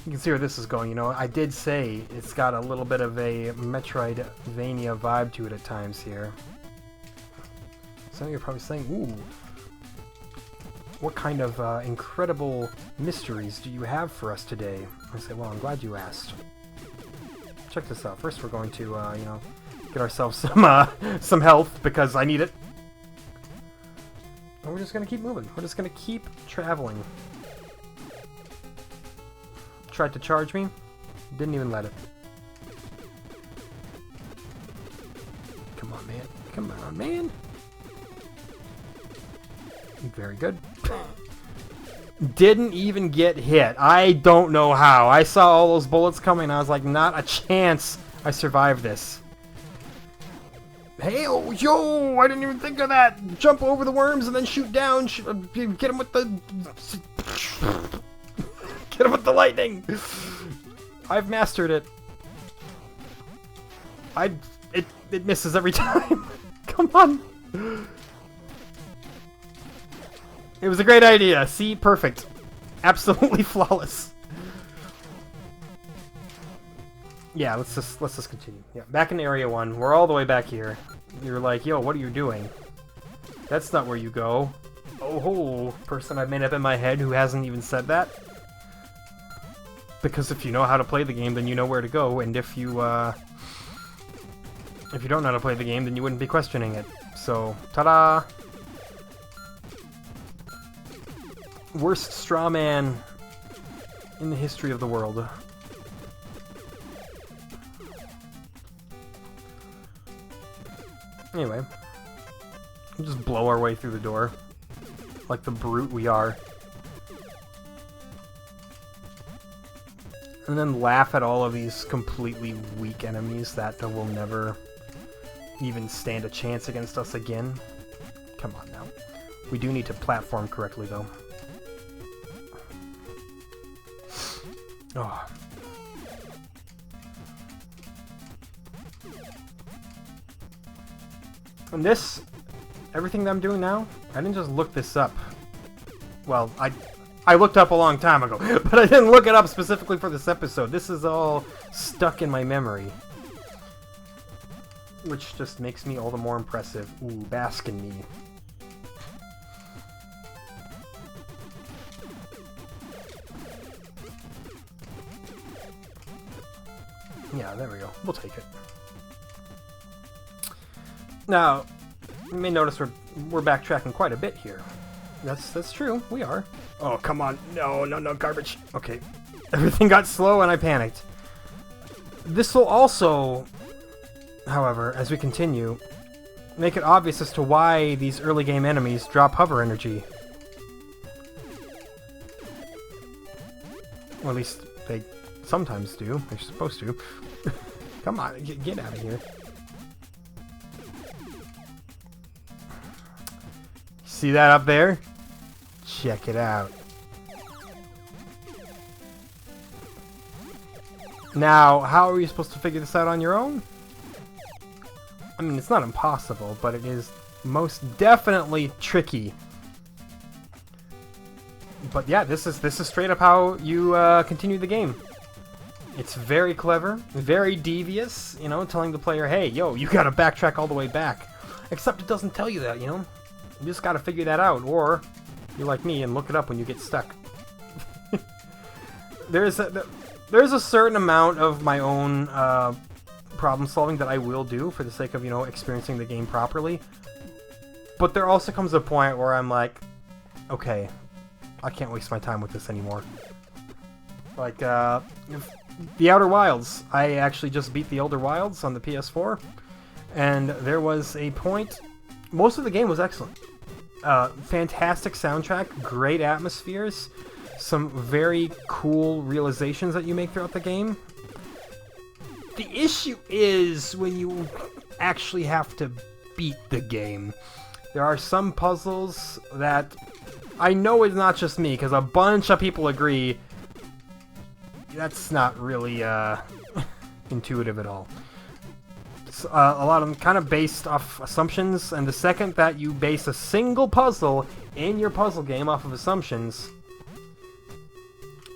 You can see where this is going. You know, I did say it's got a little bit of a Metroidvania vibe to it at times here. Some of you are probably saying, ooh, what kind of incredible mysteries do you have for us today? I say, well, I'm glad you asked. Check this out. First, we're going to, you know, get ourselves some health, because I need it. And we're just going to keep moving. We're just going to keep traveling. Tried to charge me. Didn't even let it. Come on, man. Come on, man. Very good. Didn't even get hit. I don't know how. I saw all those bullets coming and I was like, not a chance I survived this. Hey, oh, yo! I didn't even think of that! Jump over the worms and then shoot down. Get him with the... Get him with the lightning! I've mastered it. It misses every time. Come on! It was a great idea. See? Perfect. Absolutely flawless. Yeah, let's just continue. Yeah, back in Area 1. We're all the way back here. You're like, yo, what are you doing? That's not where you go. Oh, person I've made up in my head who hasn't even said that. Because if you know how to play the game, then you know where to go, and if you don't know how to play the game, then you wouldn't be questioning it. So, ta-da! Worst straw man in the history of the world. Anyway, we'll just blow our way through the door like the brute we are. And then laugh at all of these completely weak enemies that will never even stand a chance against us again. Come on now. We do need to platform correctly, though. Oh. And this, everything that I'm doing now, I didn't just look this up. Well, I looked up a long time ago, but I didn't look it up specifically for this episode. This is all stuck in my memory. Which just makes me all the more impressive. Ooh, bask in me. Yeah, there we go. We'll take it. Now, you may notice we're backtracking quite a bit here. That's true. We are. Oh, come on. No, garbage. Okay. Everything got slow and I panicked. This will also, however, as we continue, make it obvious as to why these early game enemies drop hover energy. Or at least they sometimes do. They're supposed to. Come on, get out of here. See that up there? Check it out. Now, how are you supposed to figure this out on your own? I mean, it's not impossible, but it is most definitely tricky. But yeah, this is straight up how you continue the game. It's very clever, very devious, you know, telling the player, hey, yo, you gotta backtrack all the way back. Except it doesn't tell you that, you know? You just gotta figure that out, or you're like me and look it up when you get stuck. There's a certain amount of my own problem solving that I will do for the sake of, you know, experiencing the game properly. But there also comes a point where I'm like, okay, I can't waste my time with this anymore. Like, The Outer Wilds. I actually just beat The Outer Wilds on the PS4, and there was a point... Most of the game was excellent. Fantastic soundtrack, great atmospheres, some very cool realizations that you make throughout the game. The issue is when you actually have to beat the game. There are some puzzles that I know it's not just me, because a bunch of people agree that's not really intuitive at all. A lot of them kind of based off assumptions, and the second that you base a single puzzle in your puzzle game off of assumptions,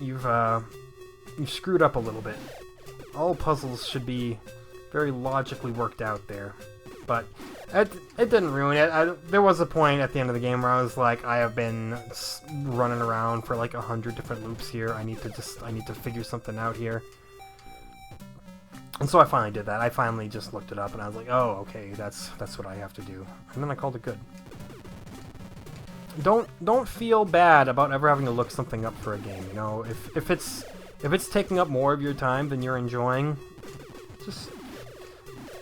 you've you screwed up a little bit. All puzzles should be very logically worked out there. But it didn't ruin it. There was a point at the end of the game where I was like, I have been running around for like 100 different loops here. I need to figure something out here. And so I finally did that. I finally just looked it up and I was like, oh, okay, that's what I have to do. And then I called it good. Don't feel bad about ever having to look something up for a game, you know? If it's taking up more of your time than you're enjoying, just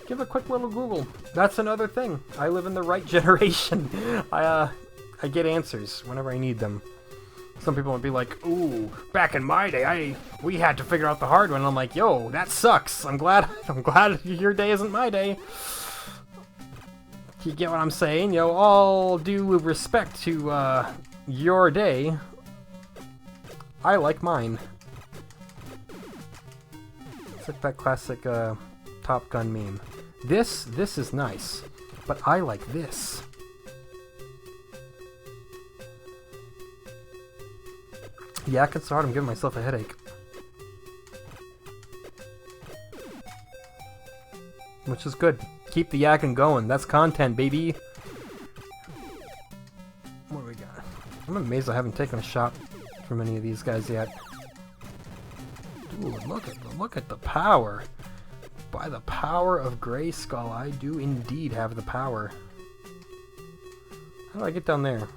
give a quick little Google. That's another thing. I live in the right generation. I get answers whenever I need them. Some people would be like, ooh, back in my day, we had to figure out the hard one. And I'm like, yo, that sucks. I'm glad your day isn't my day. You get what I'm saying? Yo, all due respect to your day, I like mine. It's like that classic Top Gun meme. This is nice, but I like this. Yeah, it's hard. I'm giving myself a headache. Which is good. Keep the yakking going. That's content, baby. What do we got? I'm amazed I haven't taken a shot from any of these guys yet. Ooh, look at the power. By the power of Grayskull, I do indeed have the power. How do I get down there?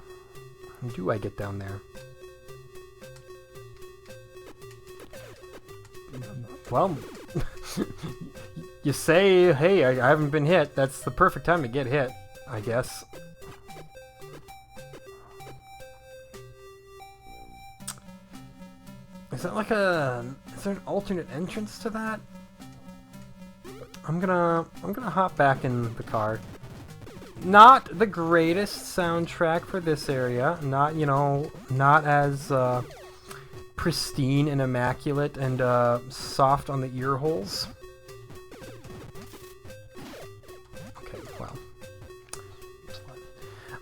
How do I get down there? Well, you say, hey, I haven't been hit. That's the perfect time to get hit, I guess. Is that like is there an alternate entrance to that? I'm gonna hop back in the car. Not the greatest soundtrack for this area. Not, you know, not as pristine and immaculate and soft on the ear holes. Okay, well.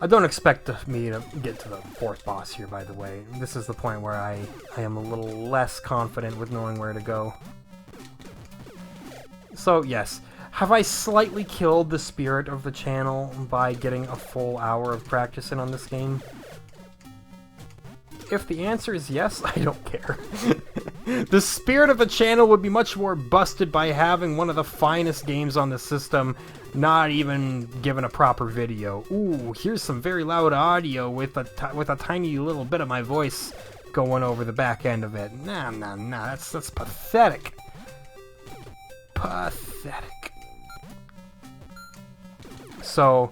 I don't expect me to get to the fourth boss here, by the way. This is the point where I am a little less confident with knowing where to go. So, yes. Have I slightly killed the spirit of the channel by getting a full hour of practice in on this game? If the answer is yes, I don't care. The spirit of the channel would be much more busted by having one of the finest games on the system not even given a proper video. Ooh, here's some very loud audio with a tiny little bit of my voice going over the back end of it. Nah, that's pathetic. Pathetic. So,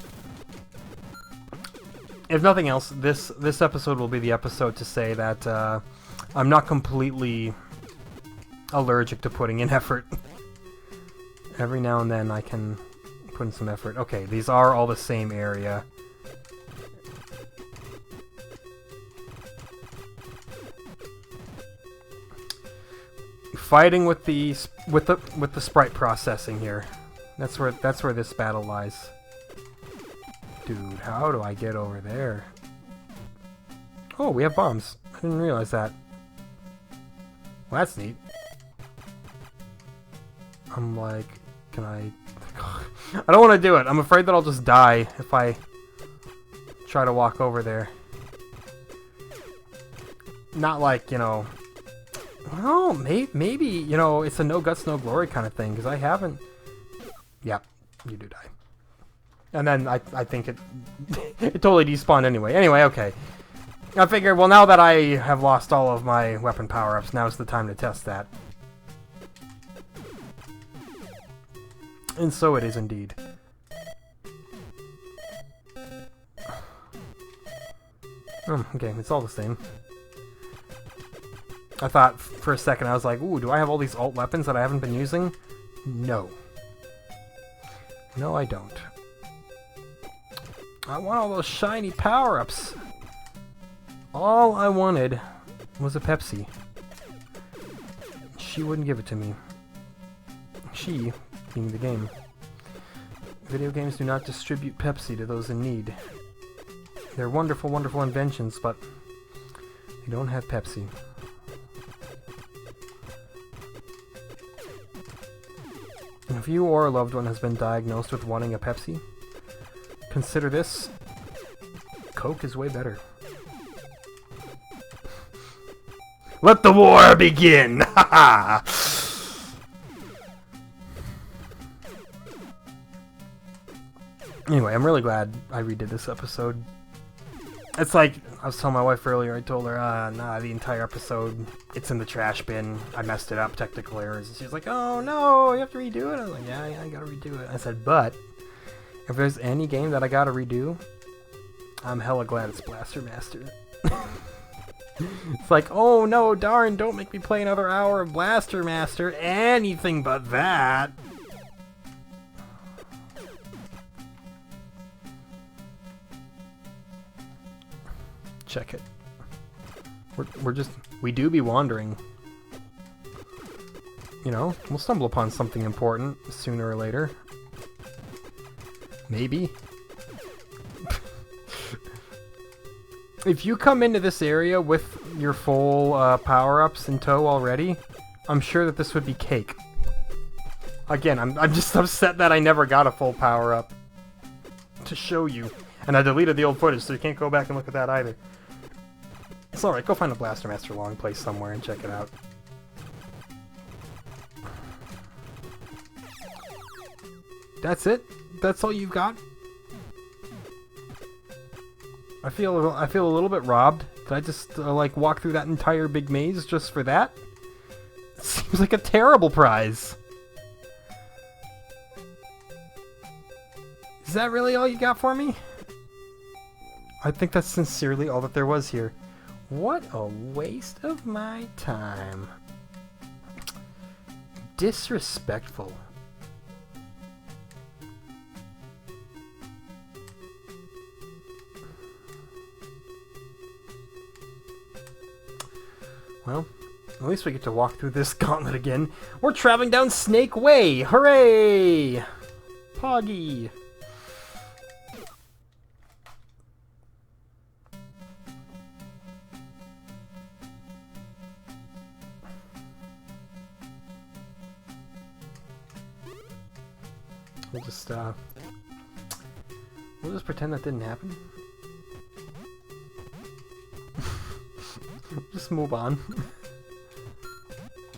if nothing else, this episode will be the episode to say that I'm not completely allergic to putting in effort. Every now and then I can put in some effort. Okay, these are all the same area. Fighting with the sprite processing here. That's where this battle lies. Dude, how do I get over there? Oh, we have bombs. I didn't realize that. Well, that's neat. I'm like, can I... I don't want to do it. I'm afraid that I'll just die if I try to walk over there. Not like, you know... Well, maybe, you know, it's a no guts, no glory kind of thing, because I haven't... Yep, you do die. And then I think it totally despawned anyway. Anyway, okay. I figured, well, now that I have lost all of my weapon power-ups, now's the time to test that. And so it is indeed. Okay, it's all the same. I thought for a second, I was like, ooh, do I have all these alt weapons that I haven't been using? No. No, I don't. I want all those shiny power-ups. All I wanted was a Pepsi. She wouldn't give it to me. She, being the game. Video games do not distribute Pepsi to those in need. They're wonderful, wonderful inventions, but they don't have Pepsi. If you or a loved one has been diagnosed with wanting a Pepsi, consider this. Coke is way better. Let the war begin! Haha! Anyway, I'm really glad I redid this episode. It's like, I was telling my wife earlier, I told her, nah, the entire episode, it's in the trash bin. I messed it up, technical errors. And she's like, oh no, you have to redo it? I was like, yeah, I gotta redo it. I said, but, if there's any game that I gotta redo, I'm hella glad it's Blaster Master. It's like, oh no, darn, don't make me play another hour of Blaster Master. Anything but that. Check it. We do be wandering. You know, we'll stumble upon something important sooner or later. Maybe. If you come into this area with your full power-ups in tow already, I'm sure that this would be cake. Again, I'm just upset that I never got a full power-up to show you. And I deleted the old footage, so you can't go back and look at that either. It's alright, go find a Blaster Master long place somewhere and check it out. That's it? That's all you've got? I feel a little bit robbed. Did I just like walk through that entire big maze just for that? It seems like a terrible prize. Is that really all you got for me? I think that's sincerely all that there was here. What a waste of my time. Disrespectful. Well, at least we get to walk through this gauntlet again. We're traveling down Snake Way! Hooray! Poggy! We'll just pretend that didn't happen. Just move on.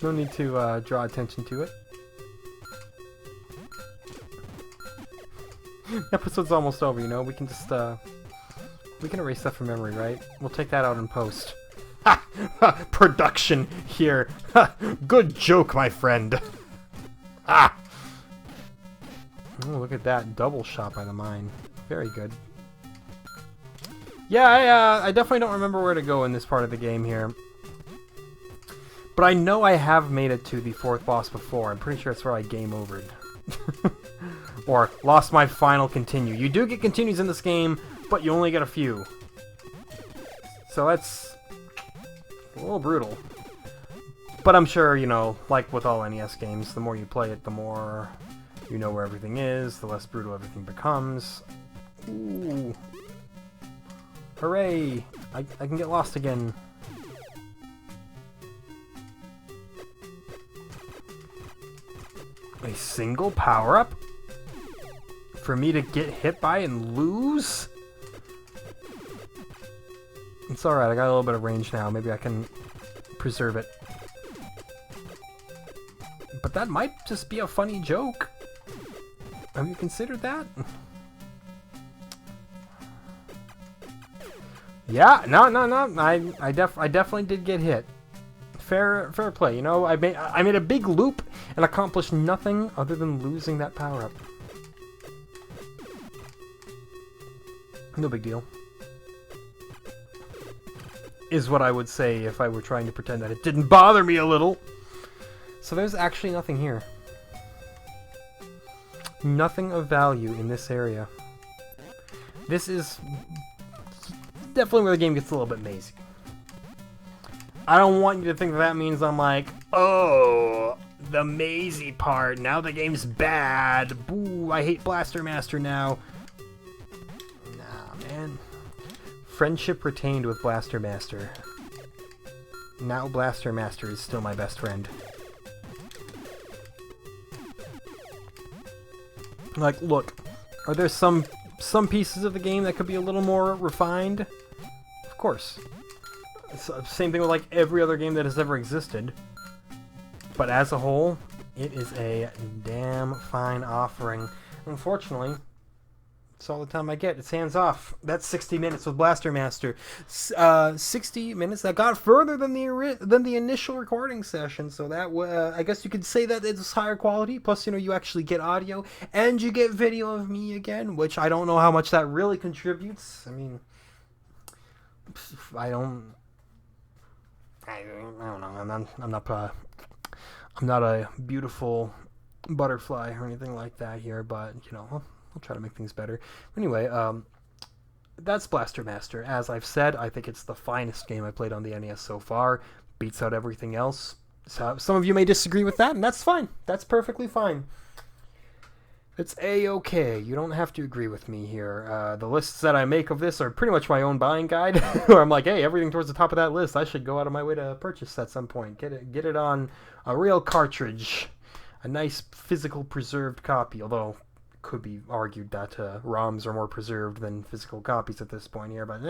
No need to draw attention to it. The episode's almost over, you know. We can just we can erase that from memory, right? We'll take that out in post. Ha! Production here. Ha! Good joke, my friend. Ah. Oh, look at that double shot by the mine. Very good. Yeah, I definitely don't remember where to go in this part of the game here. But I know I have made it to the fourth boss before. I'm pretty sure it's where I game overed. Or lost my final continue. You do get continues in this game, but you only get a few. So that's a little brutal. But I'm sure, you know, like with all NES games, the more you play it, the more you know where everything is, the less brutal everything becomes. Ooh. Hooray! I can get lost again. A single power-up? For me to get hit by and lose? It's alright, I got a little bit of range now. Maybe I can preserve it. But that might just be a funny joke. Have you considered that? Yeah, no. I definitely did get hit. Fair play. You know, I made a big loop and accomplished nothing other than losing that power up. No big deal. Is what I would say if I were trying to pretend that it didn't bother me a little. So there's actually nothing here. Nothing of value in this area. This is definitely where the game gets a little bit mazy. I don't want you to think that means I'm like, oh, the mazy part, now the game's bad, boo, I hate Blaster Master now. Nah, man. Friendship retained with Blaster Master. Now Blaster Master is still my best friend. Like, look, are there some pieces of the game that could be a little more refined? Of course. Same thing with like every other game that has ever existed. But as a whole, it is a damn fine offering. Unfortunately, it's all the time I get. It's hands off. That's 60 minutes with Blaster Master. 60 minutes that got further than the initial recording session. So that I guess you could say that it's higher quality. Plus, you actually get audio and you get video of me again, which I don't know how much that really contributes. I mean, I don't know. I'm not a beautiful butterfly or anything like that here, but I'll try to make things better. Anyway, that's Blaster Master. As I've said, I think it's the finest game I played on the NES so far. Beats out everything else. So some of you may disagree with that, and that's fine. That's perfectly fine. It's A-okay. You don't have to agree with me here. The lists that I make of this are pretty much my own buying guide, where I'm like, hey, everything towards the top of that list, I should go out of my way to purchase at some point. Get it on a real cartridge. A nice physical preserved copy, although could be argued that ROMs are more preserved than physical copies at this point here, but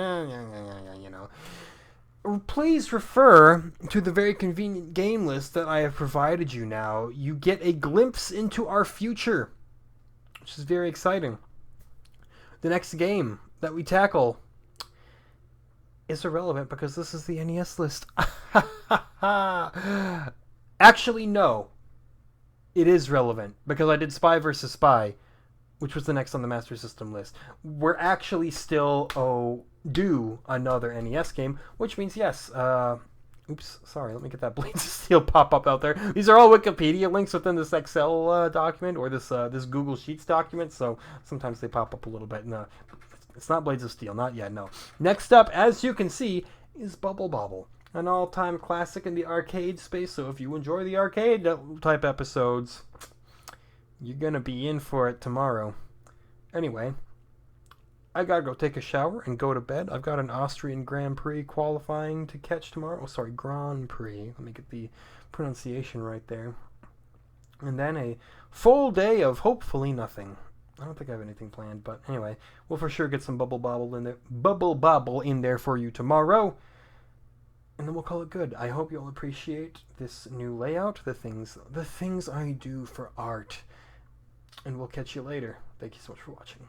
please refer to the very convenient game list that I have provided you now. You get a glimpse into our future, which is very exciting. The next game that we tackle is irrelevant because this is the NES list. Actually, no. It is relevant because I did Spy vs. Spy, which was the next on the Master System list. We're actually still due another NES game, which means yes. Oops, sorry. Let me get that Blades of Steel pop up out there. These are all Wikipedia links within this Excel document or this Google Sheets document, so sometimes they pop up a little bit. No, it's not Blades of Steel, not yet. No. Next up, as you can see, is Bubble Bobble, an all-time classic in the arcade space. So if you enjoy the arcade type episodes, you're gonna be in for it tomorrow. Anyway, I gotta go take a shower and go to bed. I've got an Austrian Grand Prix qualifying to catch tomorrow. Oh, sorry, Grand Prix. Let me get the pronunciation right there. And then a full day of hopefully nothing. I don't think I have anything planned, but anyway, we'll for sure get some Bubble Bobble in there for you tomorrow. And then we'll call it good. I hope you'll appreciate this new layout, the things I do for art. And we'll catch you later. Thank you so much for watching.